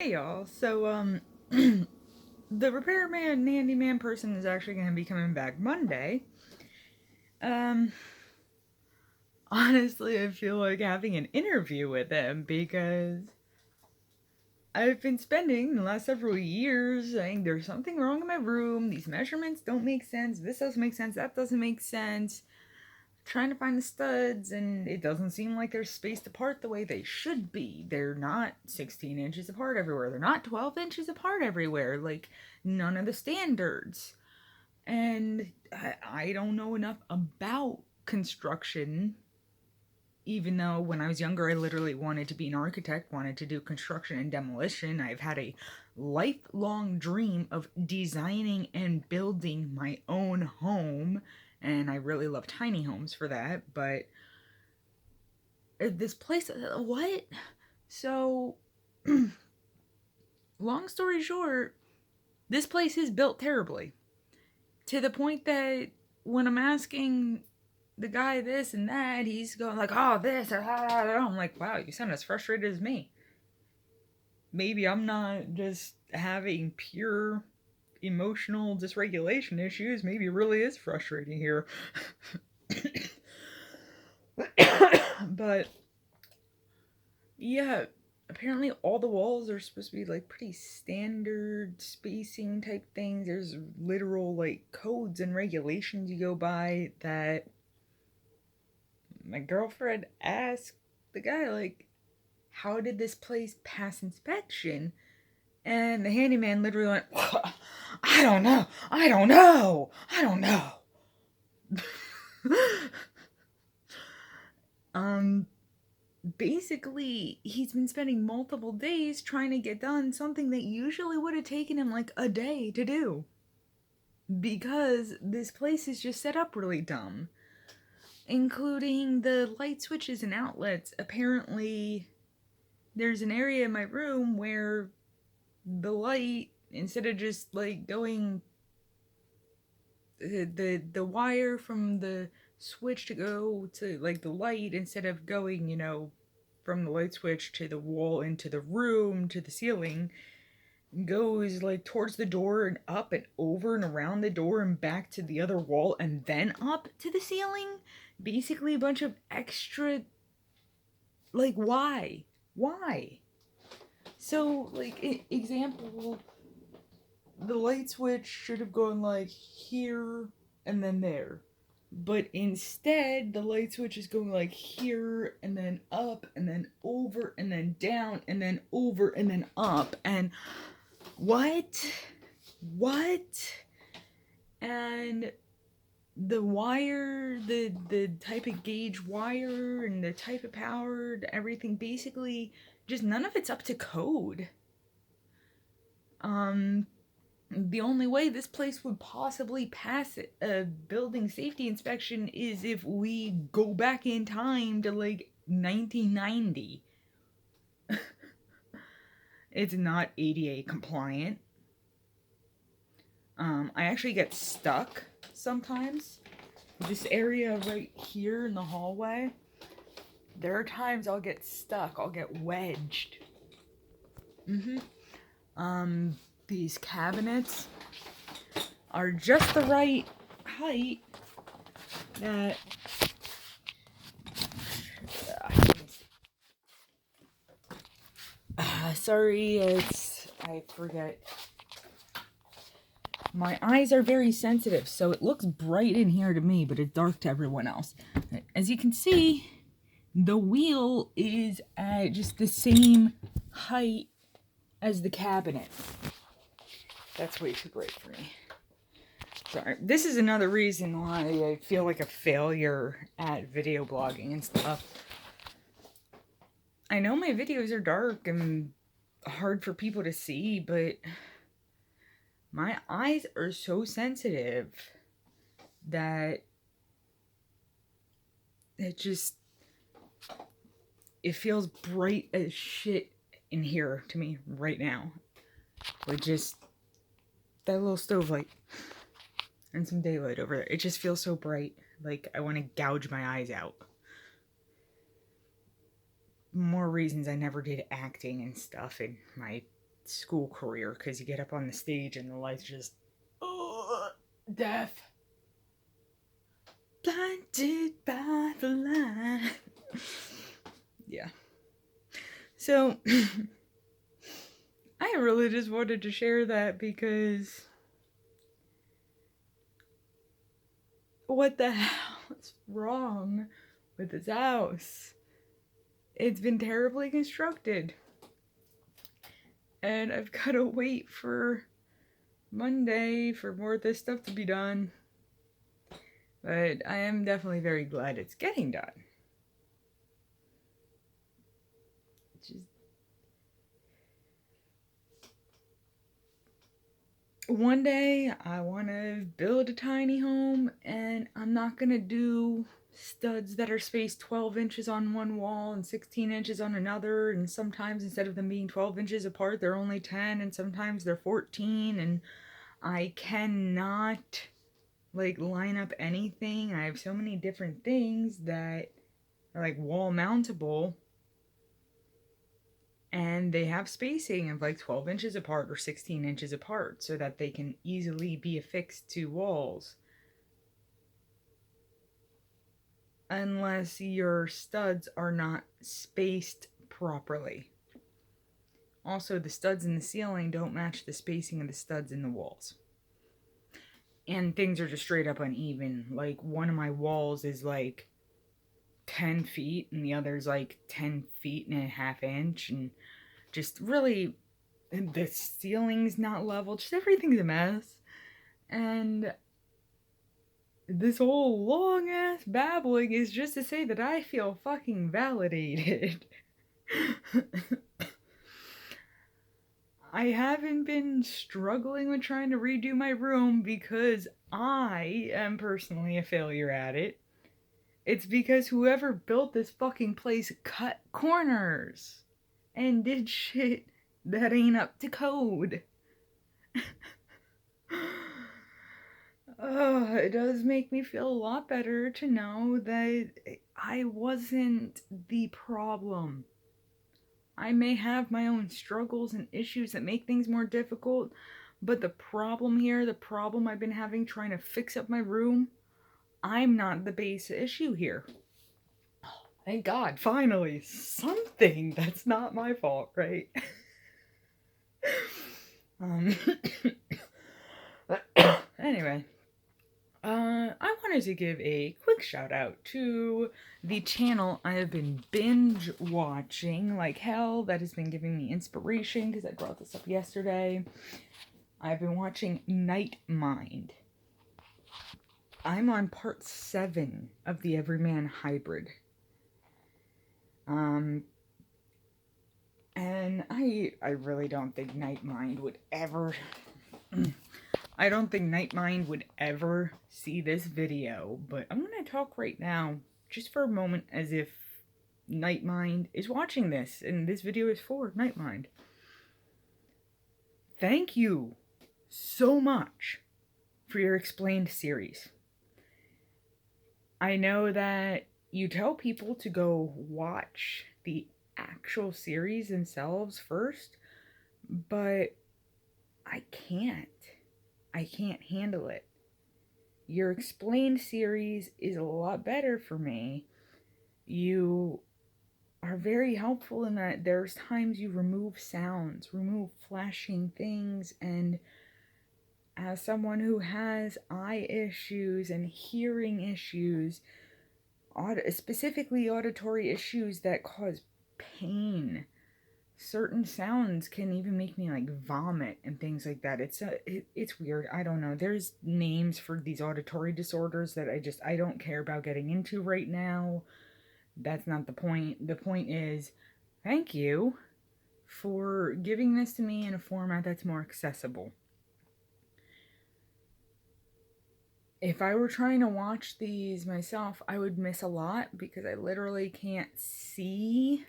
Hey y'all, the repairman, handyman person is actually going to be coming back Monday. Um, Honestly, I feel like having an interview with him because I've been spending the last several years saying there's something wrong in my room, these measurements don't make sense, this doesn't make sense, that doesn't make sense. Trying to find the studs, and it doesn't seem like they're spaced apart the way they should be. They're not 16 inches apart everywhere. They're not 12 inches apart everywhere. Like, none of the standards. And I don't know enough about construction, even though when I was younger, I literally wanted to be an architect, wanted to do construction and demolition. I've had a lifelong dream of designing and building my own home, and I really love tiny homes for that. But this place, what? So, long story short, this place is built terribly to the point that when I'm asking the guy this and that, he's going like, "Oh, this," I'm like, "Wow, you sound as frustrated as me." Maybe I'm not just having pure emotional dysregulation issues. Maybe it really is frustrating here. But yeah, apparently all the walls are supposed to be like pretty standard spacing type things. There's literal like codes and regulations you go by that my girlfriend asked the guy like, how did this place pass inspection? And the handyman literally went, I don't know, I don't know, I don't know. um Basically, he's been spending multiple days trying to get done something that usually would have taken him like a day to do. Because this place is just set up really dumb. Including the light switches and outlets. Apparently, there's an area in my room where the light, instead of just like going the wire from the switch to go to like the light, instead of going, from the light switch to the wall into the room to the ceiling, goes like towards the door and up and over and around the door and back to the other wall and then up to the ceiling. Basically a bunch of extra, like, why? So like, example, the light switch should have gone like here and then there, but instead the light switch is going like here and then up and then over and then down and then over and then up. And what and the wire, the type of gauge wire and the type of power, everything, basically just none of it's up to code. The only way this place would possibly pass a building safety inspection is if we go back in time to like 1990. It's not ADA compliant. I actually get stuck sometimes. This area right here in the hallway, there are times I'll get stuck, I'll get wedged. These cabinets are just the right height that sorry, I forget. My eyes are very sensitive, so it looks bright in here to me, but it's dark to everyone else. As you can see, the wheel is at just the same height as the cabinet. That's way too bright for me. Sorry. This is another reason why I feel like a failure at video blogging and stuff. I know my videos are dark and hard for people to see, but my eyes are so sensitive that it feels bright as shit in here to me right now. With just that little stove light and some daylight over there. It just feels so bright. Like I want to gouge my eyes out. More reasons I never did acting and stuff in my school career, because you get up on the stage and the lights just, death. Blinded by the light. Yeah. So, I really just wanted to share that because what the hell is wrong with this house? It's been terribly constructed. And I've got to wait for Monday for more of this stuff to be done. But I am definitely very glad it's getting done. Just one day I want to build a tiny home, and I'm not going to do studs that are spaced 12 inches on one wall and 16 inches on another, and sometimes instead of them being 12 inches apart they're only 10, and sometimes they're 14, and I cannot line up anything. I have so many different things that are wall mountable, and they have spacing of 12 inches apart or 16 inches apart so that they can easily be affixed to walls. Unless your studs are not spaced properly. Also, the studs in the ceiling don't match the spacing of the studs in the walls. And things are just straight up uneven. One of my walls is 10 feet and the other's 10 feet and a half inch. And just really, the ceiling's not level. Just everything's a mess. And this whole long-ass babbling is just to say that I feel fucking validated. I haven't been struggling with trying to redo my room because I am personally a failure at it. It's because whoever built this fucking place cut corners and did shit that ain't up to code. It does make me feel a lot better to know that I wasn't the problem. I may have my own struggles and issues that make things more difficult, but the problem here, the problem I've been having trying to fix up my room, I'm not the base issue here. Thank God, finally, something that's not my fault, right? Anyway, I wanted to give a quick shout out to the channel I have been binge watching like hell that has been giving me inspiration because I brought this up yesterday. I've been watching Night Mind. I'm on part 7 of the Everyman Hybrid. And I really don't think Night Mind would ever... I don't think Night Mind would ever see this video, but I'm going to talk right now, just for a moment, as if Night Mind is watching this, and this video is for Night Mind. Thank you so much for your Explained series. I know that you tell people to go watch the actual series themselves first, but I can't handle it. Your Explained series is a lot better for me. You are very helpful in that there's times you remove sounds, remove flashing things, and as someone who has eye issues and hearing issues, specifically auditory issues that cause pain, certain sounds can even make me vomit and things like that. It's weird. I don't know. There's names for these auditory disorders that I don't care about getting into right now. That's not the point. The point is, thank you for giving this to me in a format that's more accessible. If I were trying to watch these myself, I would miss a lot because I literally can't see.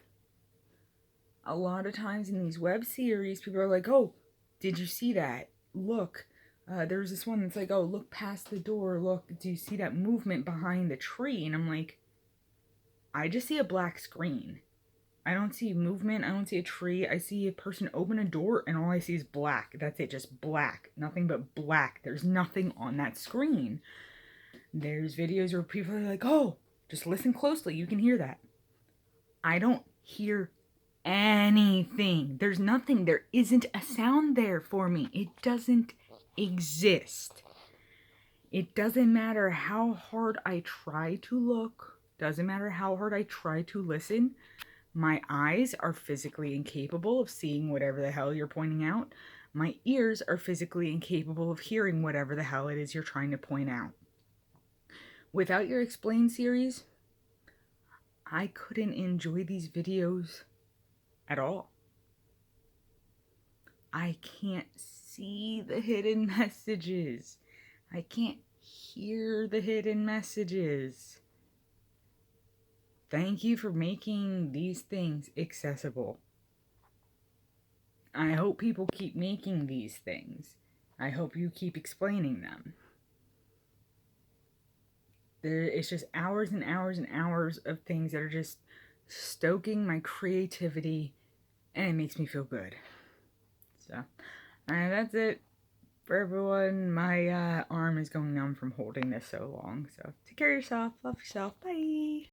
A lot of times in these web series, people are like, oh, did you see that? Look, there's this one that's like, oh, look past the door. Look, do you see that movement behind the tree? And I'm like, I just see a black screen. I don't see movement. I don't see a tree. I see a person open a door and all I see is black. That's it, just black. Nothing but black. There's nothing on that screen. There's videos where people are like, oh, just listen closely. You can hear that. I don't hear anything. There's nothing. There isn't a sound there for me. It doesn't exist. It doesn't matter how hard I try to look. Doesn't matter how hard I try to listen. My eyes are physically incapable of seeing whatever the hell you're pointing out. My ears are physically incapable of hearing whatever the hell it is you're trying to point out. Without your Explain series, I couldn't enjoy these videos at all. I can't see the hidden messages. I can't hear the hidden messages. Thank you for making these things accessible. I hope people keep making these things. I hope you keep explaining them. It's just hours and hours and hours of things that are just stoking my creativity, and it makes me feel good. So, that's it for everyone. My arm is going numb from holding this so long. So, take care of yourself. Love yourself. Bye.